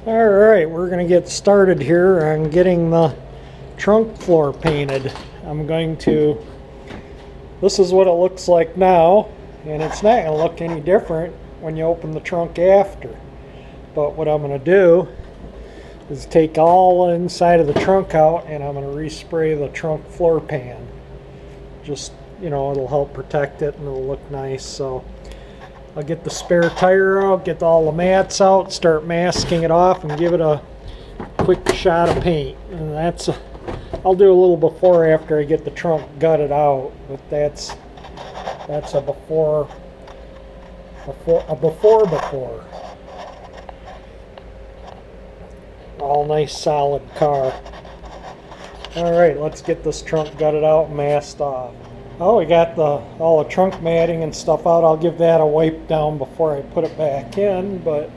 Alright, we're going to get started here on getting the trunk floor painted. This is what it looks like now, and it's not going to look any different when you open the trunk after. But what I'm going to do is take all the inside of the trunk out, and I'm going to respray the trunk floor pan. Just, it'll help protect it and it'll look nice. So I'll get the spare tire out, get all the mats out, start masking it off, and give it a quick shot of paint. And I'll do a little before after I get the trunk gutted out, but that's a before. All nice solid car. Alright, let's get this trunk gutted out and masked off. Oh, we got all the trunk matting and stuff out. I'll give that a wipe down before I put it back in, but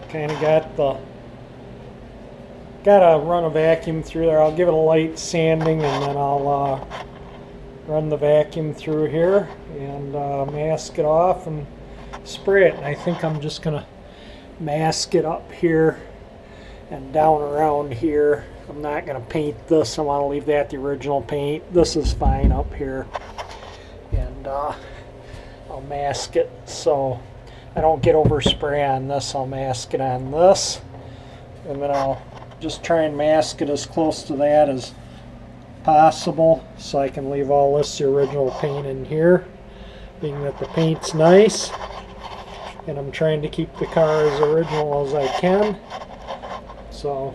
kind of gotta run a vacuum through there. I'll give it a light sanding, and then I'll run the vacuum through here and mask it off and spray it. And I think I'm just gonna mask it up here and down around here. I'm not going to paint this. I want to leave that the original paint. This is fine up here. And I'll mask it so I don't get overspray on this. I'll mask it on this. And then I'll just try and mask it as close to that as possible so I can leave all this the original paint in here, being that the paint's nice. And I'm trying to keep the car as original as I can. So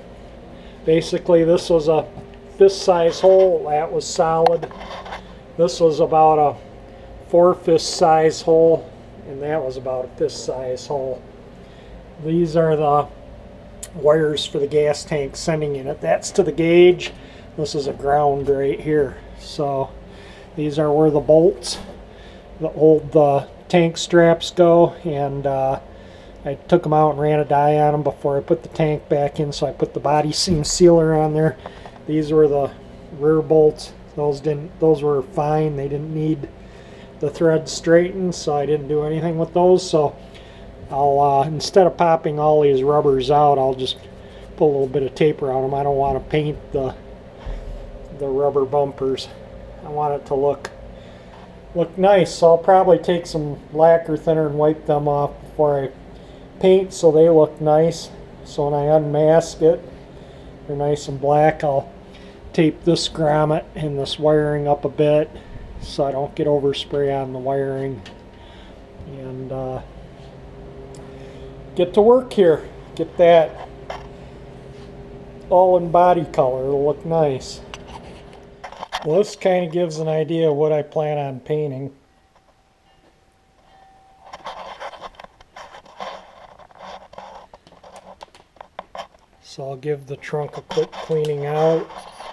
basically, this was a fist size hole. That was solid. This was about a 4 fist size hole, and that was about a fist size hole. These are the wires for the gas tank sending in it. That's to the gauge. This is a ground right here. So these are where the bolts that hold the tank straps go, and I took them out and ran a dye on them before I put the tank back in, so I put the body seam sealer on there. These were the rear bolts. Those were fine. They didn't need the threads straightened, so I didn't do anything with those. So I'll instead of popping all these rubbers out, I'll just put a little bit of tape around them. I don't want to paint the rubber bumpers. I want it to look nice. So I'll probably take some lacquer thinner and wipe them off before I paint so they look nice. So when I unmask it, they're nice and black. I'll tape this grommet and this wiring up a bit so I don't get overspray on the wiring, and get to work here. Get that all in body color. It'll look nice. Well, this kind of gives an idea of what I plan on painting. So I'll give the trunk a quick cleaning out,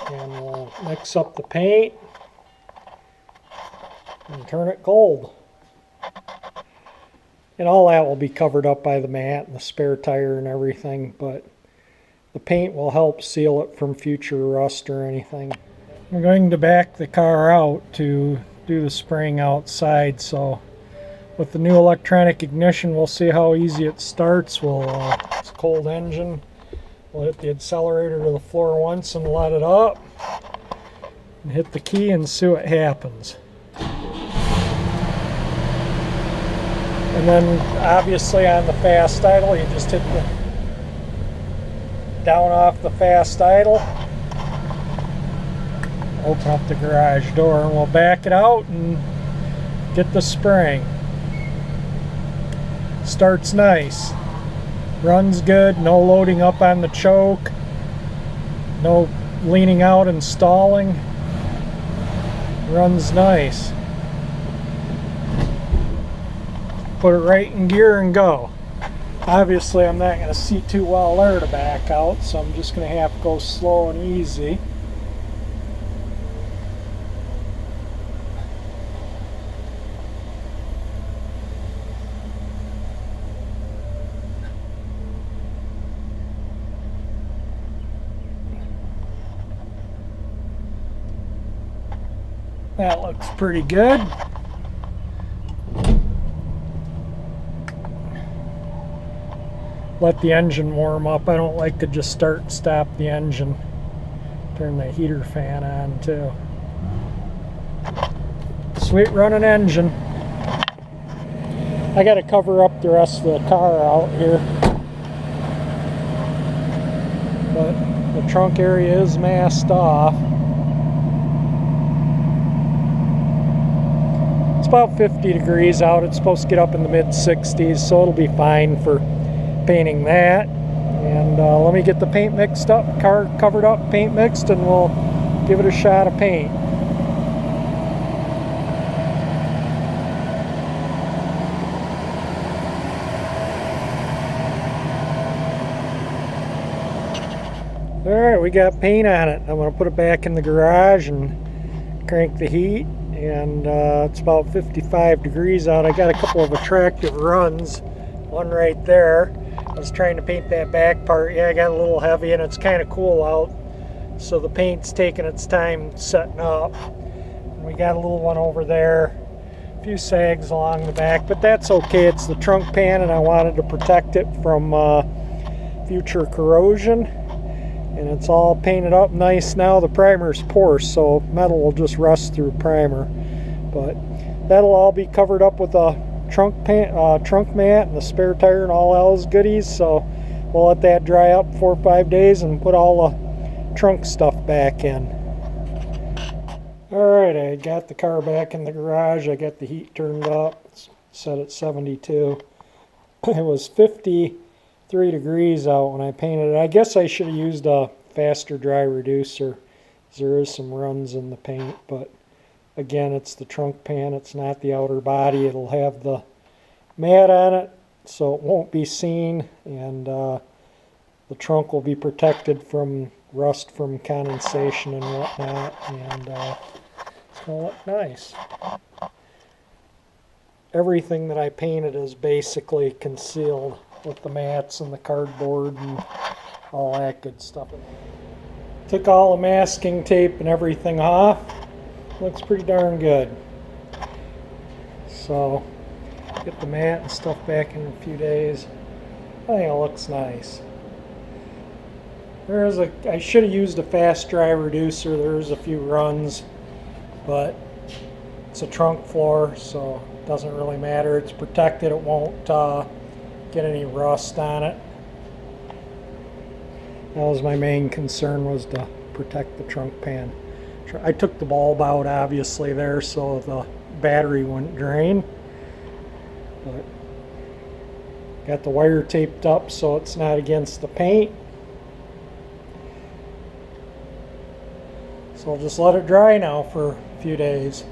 and we'll mix up the paint and turn it gold. And all that will be covered up by the mat and the spare tire and everything, but the paint will help seal it from future rust or anything. I'm going to back the car out to do the spraying outside, so with the new electronic ignition, we'll see how easy it starts. It's a cold engine. We'll hit the accelerator to the floor once and let it up, and hit the key and see what happens. And then obviously on the fast idle, you just hit the down off the fast idle, open up the garage door, and we'll back it out and get the spraying. Starts nice. Runs good, no loading up on the choke, no leaning out and stalling. Runs nice. Put it right in gear and go. Obviously I'm not going to see too well there to back out, so I'm just going to have to go slow and easy. That looks pretty good. let the engine warm up. I don't like to just start and stop the engine. Turn the heater fan on too. Sweet running engine. I got to cover up the rest of the car out here, but the trunk area is masked off. It's about 50 degrees out. It's supposed to get up in the mid-60s, so it'll be fine for painting that. And let me get the paint mixed up, car covered up, paint mixed, and we'll give it a shot of paint. Alright, we got paint on it. I'm going to put it back in the garage and crank the heat. And it's about 55 degrees out. I got a couple of attractive runs. One right there. I was trying to paint that back part. Yeah, I got a little heavy and it's kind of cool out. So the paint's taking its time setting up. And we got a little one over there. A few sags along the back, but that's okay. It's the trunk pan and I wanted to protect it from future corrosion. And it's all painted up nice now. The primer's porous, so metal will just rust through primer. But that'll all be covered up with a trunk mat and the spare tire and all those goodies. So we'll let that dry up 4 or 5 days and put all the trunk stuff back in. Alright, I got the car back in the garage. I got the heat turned up. It's set at 72. It was 53 degrees out when I painted it. I guess I should have used a faster dry reducer. There is some runs in the paint, but again, it's the trunk pan. It's not the outer body. It'll have the mat on it, so it won't be seen, and the trunk will be protected from rust from condensation and whatnot, and it's going to look nice. Everything that I painted is basically concealed with the mats and the cardboard and all that good stuff. Took all the masking tape and everything off. Looks pretty darn good. So get the mat and stuff back in a few days. I think it looks nice. I should have used a fast dry reducer. There's a few runs, but it's a trunk floor, so it doesn't really matter. It's protected. It won't get any rust on it. That was my main concern, was to protect the trunk pan. I took the bulb out obviously there so the battery wouldn't drain, but got the wire taped up so it's not against the paint. So I'll just let it dry now for a few days.